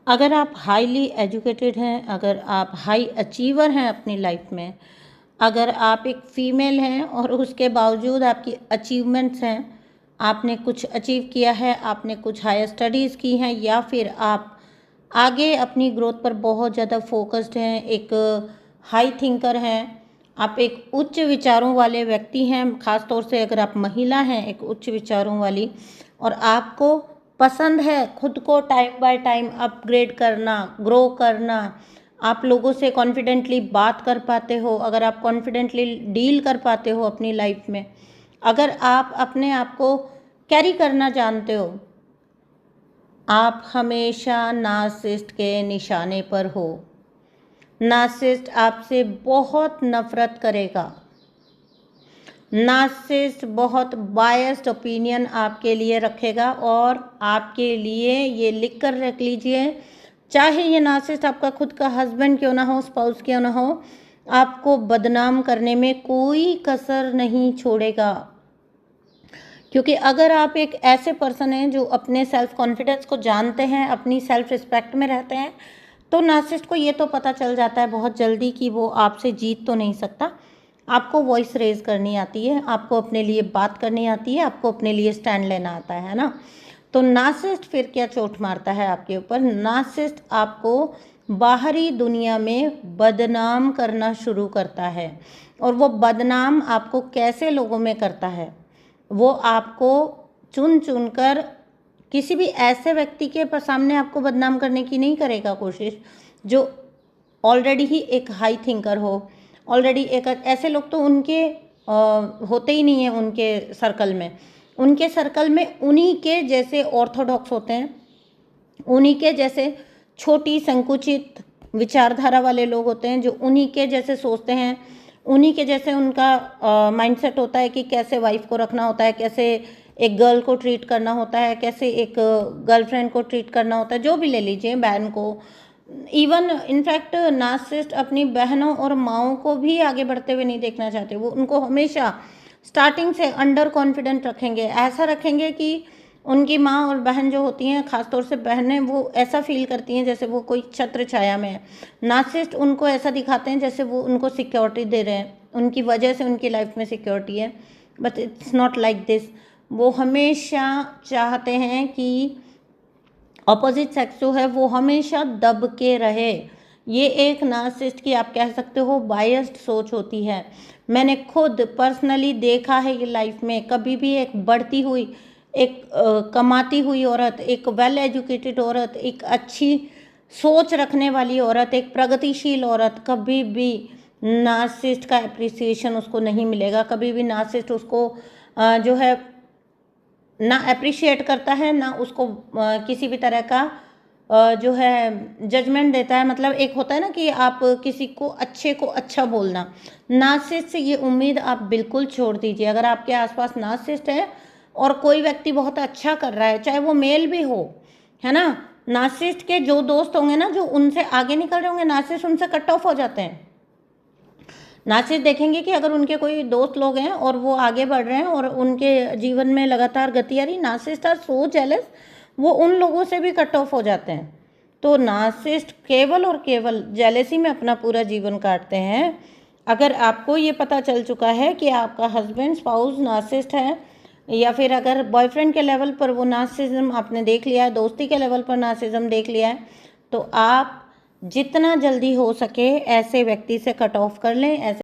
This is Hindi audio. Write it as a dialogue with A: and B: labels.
A: अगर आप हाईली एजुकेटेड हैं, अगर आप हाई अचीवर हैं अपनी लाइफ में, अगर आप एक फ़ीमेल हैं और उसके बावजूद आपकी अचीवमेंट्स हैं, आपने कुछ अचीव किया है, आपने कुछ हायर स्टडीज़ की हैं, या फिर आप आगे अपनी ग्रोथ पर बहुत ज़्यादा फोकस्ड हैं, एक हाई थिंकर हैं, आप एक उच्च विचारों वाले व्यक्ति हैं, ख़ास तौर से अगर आप महिला हैं एक उच्च विचारों वाली, और आपको पसंद है खुद को टाइम बाय टाइम अपग्रेड करना, ग्रो करना, आप लोगों से कॉन्फिडेंटली बात कर पाते हो, अगर आप कॉन्फिडेंटली डील कर पाते हो अपनी लाइफ में, अगर आप अपने आप को कैरी करना जानते हो, आप हमेशा नार्सिसिस्ट के निशाने पर हो। नार्सिसिस्ट आपसे बहुत नफरत करेगा। नार्सिसिस्ट बहुत बायस्ड ओपिनियन आपके लिए रखेगा, और आपके लिए ये लिख कर रख लीजिए, चाहे ये नार्सिसिस्ट आपका खुद का हस्बैंड क्यों ना हो, स्पाउस क्यों ना हो, आपको बदनाम करने में कोई कसर नहीं छोड़ेगा। क्योंकि अगर आप एक ऐसे पर्सन हैं जो अपने सेल्फ कॉन्फिडेंस को जानते हैं, अपनी सेल्फ रिस्पेक्ट में रहते हैं, तो नार्सिसिस्ट को ये तो पता चल जाता है बहुत जल्दी कि वो आपसे जीत तो नहीं सकता। आपको वॉइस रेज करनी आती है, आपको अपने लिए बात करनी आती है, आपको अपने लिए स्टैंड लेना आता है ना। तो नार्सिसिस्ट फिर क्या चोट मारता है आपके ऊपर? नार्सिसिस्ट आपको बाहरी दुनिया में बदनाम करना शुरू करता है, और वो बदनाम आपको कैसे लोगों में करता है? वो आपको चुन चुन कर किसी भी ऐसे व्यक्ति के सामने आपको बदनाम करने की नहीं करेगा कोशिश जो ऑलरेडी ही एक हाई थिंकर हो, ऑलरेडी एक ऐसे लोग तो उनके होते ही नहीं हैं उनके सर्कल में। उनके सर्कल में उन्हीं के जैसे ऑर्थोडॉक्स होते हैं, उन्हीं के जैसे छोटी संकुचित विचारधारा वाले लोग होते हैं, जो उन्हीं के जैसे सोचते हैं, उन्हीं के जैसे उनका माइंडसेट होता है कि कैसे वाइफ को रखना होता है, कैसे एक गर्ल को ट्रीट करना होता है, कैसे एक गर्लफ्रेंड को ट्रीट करना होता है, जो भी ले लीजिए, बहन को। इवन इनफैक्ट नार्सिसिस्ट अपनी बहनों और माओं को भी आगे बढ़ते हुए नहीं देखना चाहते। वो उनको हमेशा स्टार्टिंग से अंडर कॉन्फिडेंट रखेंगे, ऐसा रखेंगे कि उनकी माँ और बहन जो होती हैं, खासतौर से बहनें, वो ऐसा फील करती हैं जैसे वो कोई छत्र छाया में है। नार्सिसिस्ट उनको ऐसा दिखाते हैं जैसे वो उनको सिक्योरिटी दे रहे हैं, उनकी वजह से उनकी लाइफ में सिक्योरिटी है, but it's not like this. वो हमेशा चाहते हैं कि ऑपोजिट सेक्स जो है वो हमेशा दब के रहे। ये एक नार्सिसिस्ट की आप कह सकते हो बायस्ड सोच होती है। मैंने खुद पर्सनली देखा है ये लाइफ में, कभी भी एक बढ़ती हुई, एक कमाती हुई औरत, एक वेल एजुकेटेड औरत, एक अच्छी सोच रखने वाली औरत, एक प्रगतिशील औरत, कभी भी नार्सिसिस्ट का एप्रिसिएशन उसको नहीं मिलेगा। कभी भी नार्सिसिस्ट उसको जो है ना अप्रिशिएट करता है, ना उसको किसी भी तरह का जो है जजमेंट देता है। मतलब एक होता है ना कि आप किसी को अच्छे को अच्छा बोलना, नार्सिसिस्ट से ये उम्मीद आप बिल्कुल छोड़ दीजिए। अगर आपके आसपास नार्सिसिस्ट है और कोई व्यक्ति बहुत अच्छा कर रहा है, चाहे वो मेल भी हो, है ना, नार्सिसिस्ट के जो दोस्त होंगे ना, जो उनसे आगे निकल रहे होंगे, नार्सिसिस्ट उनसे कट ऑफ हो जाते हैं। नार्सिसिस्ट देखेंगे कि अगर उनके कोई दोस्त लोग हैं और वो आगे बढ़ रहे हैं और उनके जीवन में लगातार गति आ रही, नार्सिसिस्ट आर सो जेलस, वो उन लोगों से भी कट ऑफ हो जाते हैं। तो नार्सिसिस्ट केवल और केवल जेलेसी में अपना पूरा जीवन काटते हैं। अगर आपको ये पता चल चुका है कि आपका हस्बैंड, स्पाउस नार्सिसिस्ट है, या फिर अगर बॉयफ्रेंड के लेवल पर वो नार्सिसिज्म आपने देख लिया है, दोस्ती के लेवल पर नार्सिसिज्म देख लिया है, तो आप जितना जल्दी हो सके ऐसे व्यक्ति से कट ऑफ कर लें। ऐसे